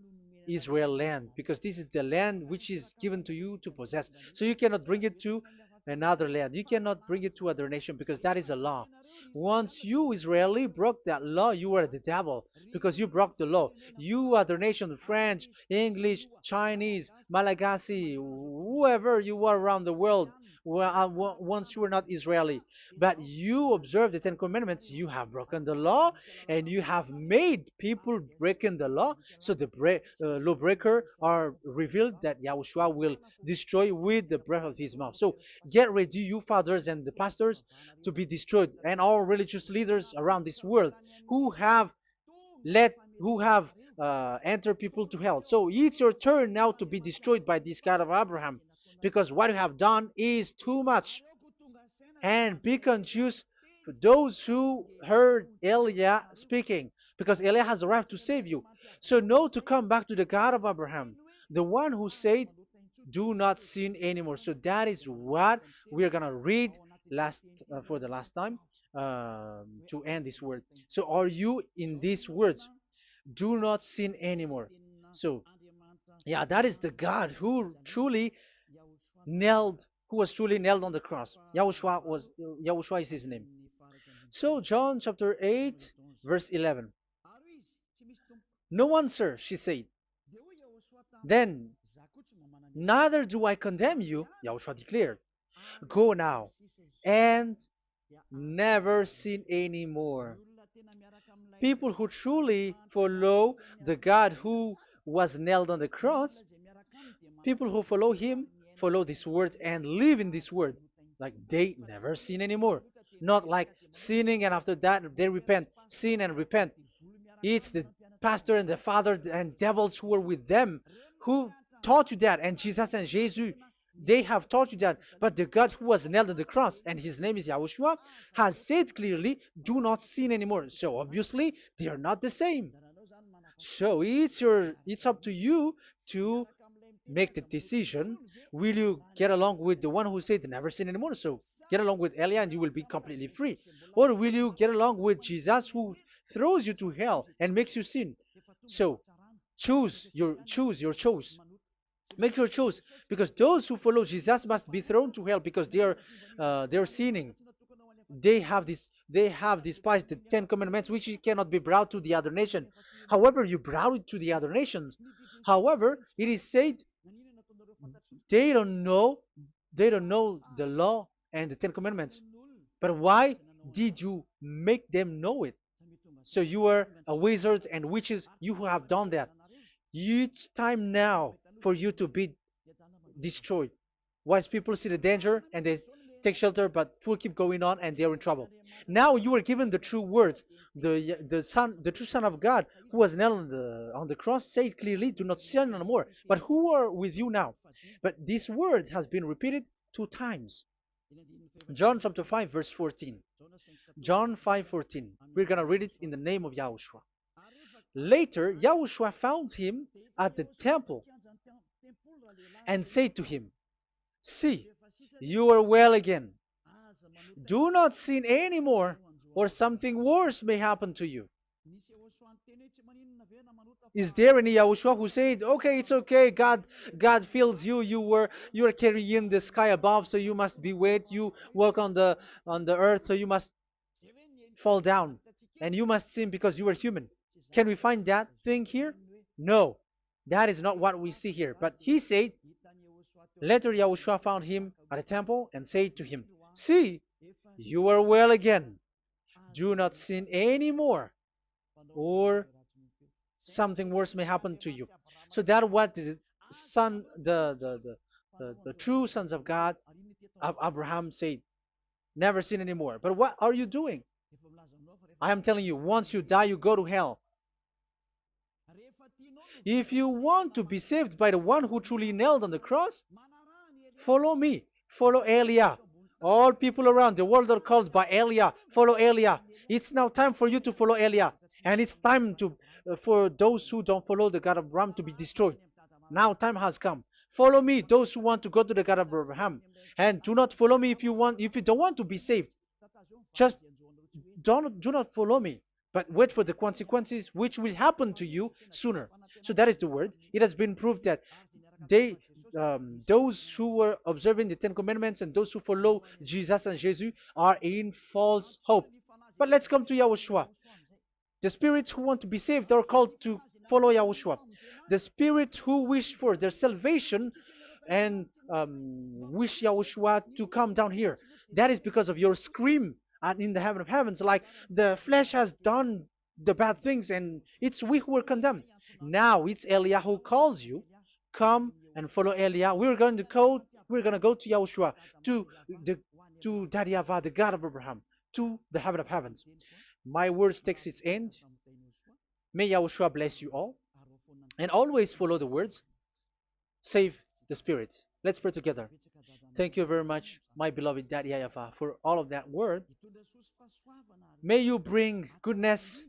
Israel land, because this is the land which is given to you to possess. So you cannot bring it to another land. You cannot bring it to other nation because that is a law. Once you Israeli broke that law, you were the devil because you broke the law. You other nation, French, English, Chinese, Malagasy, whoever you are around the world, once you were not Israeli, but you observe the Ten Commandments, you have broken the law and you have made people breaking the law. So the lawbreaker are revealed that Yahushua will destroy with the breath of his mouth. So get ready, you fathers and the pastors, to be destroyed, and all religious leaders around this world who have who have entered people to hell. So it's your turn now to be destroyed by this God of Abraham, because what you have done is too much. And be conscious for those who heard Eliah speaking, because Eliah has arrived to save you. So know to come back to the God of Abraham, the one who said, "Do not sin anymore." So that is what we are gonna read last for the last time to end this word. So are you in these words? Do not sin anymore. So yeah, that is the God who was truly nailed on the cross. Yahushua is his name. So John chapter 8 verse 11. No answer, she said. Then, neither do I condemn you, Yahushua declared. Go now and never sin anymore. People who truly follow the God who was nailed on the cross, people who follow him, follow this word and live in this word. Like they never sin anymore. Not like sinning and after that they repent. Sin and repent. It's the pastor and the father and devils who are with them who taught you that. And Jesus and Jesus, they have taught you that. But the God who was nailed on the cross, and his name is Yahushua, has said clearly, do not sin anymore. So obviously, they are not the same. So it's up to you to make the decision. Will you get along with the one who said never sin anymore? So get along with Elia and you will be completely free. Or will you get along with Jesus who throws you to hell and makes you sin? So choose your choice. Make your choice, because those who follow Jesus must be thrown to hell because they are sinning. They have despised the Ten Commandments, which cannot be brought to the other nation. However, you brought it to the other nations. However, it is said they don't know they don't know the law and the Ten Commandments. But why did you make them know it? So you are a wizard and witches, you who have done that. It's time now for you to be destroyed. Wise people see the danger and they take shelter, but fool keep going on and they are in trouble. Now you are given the true words. The true Son of God, who was nailed on the cross, said clearly, "Do not sin no more." But who are with you now? But this word has been repeated 2 times. John chapter 5, verse 14. John 5:14. We're gonna read it in the name of Yahushua. Later, Yahushua found him at the temple and said to him, "See, you are well again. Do not sin anymore, or something worse may happen to you." Is there any Yahushua who said, "Okay, it's okay, God fills you, you are carrying the sky above, so you must be wet, you walk on the earth, so you must fall down, and you must sin because you are human"? Can we find that thing here? No, that is not what we see here. But he said, later Yahushua found him at a temple and said to him, "See, you are well again. Do not sin anymore, or something worse may happen to you." So that what the son, the true sons of God, of Abraham said, never sin anymore. But what are you doing? I am telling you, once you die, you go to hell. If you want to be saved by the one who truly nailed on the cross, follow me. Follow Elia. All people around the world are called by Elia. Follow Elia. It's now time for you to follow Elia. And it's time for those who don't follow the God of Abraham to be destroyed. Now time has come. Follow me, those who want to go to the God of Abraham. And do not follow me if you don't want to be saved. Just do not follow me, but wait for the consequences which will happen to you sooner. So that is the word. It has been proved that they those who were observing the Ten Commandments and those who follow Jesus and Jesus are in false hope. But let's come to Yahushua. The spirits who want to be saved are called to follow Yahushua. The spirits who wish for their salvation and wish Yahushua to come down here. That is because of your scream in the heaven of heavens. Like the flesh has done the bad things and it's we who were condemned. Now it's Eliah who calls you. Come and follow Eliah. We're going to go to Yahushua, to the to Daddy Yahweh, the God of Abraham, to the heaven of heavens. My words takes its end. May Yahushua bless you all. And always follow the words. Save the spirit. Let's pray together. Thank you very much, my beloved Daddy Yahvah, for all of that word. May you bring goodness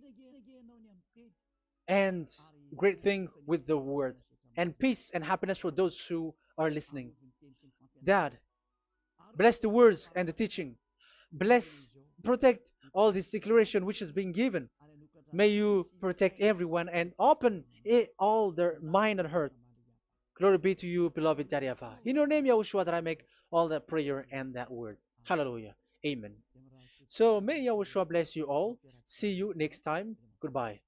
and great thing with the word, and peace and happiness for those who are listening. Dad, bless the words and the teaching. Bless, protect all this declaration which is being given. May you protect everyone and open all their mind and heart. Glory be to you, beloved Daddy Ava. In your name, Yahushua, that I make all that prayer and that word. Hallelujah. Amen. So may Yahushua bless you all. See you next time. Goodbye.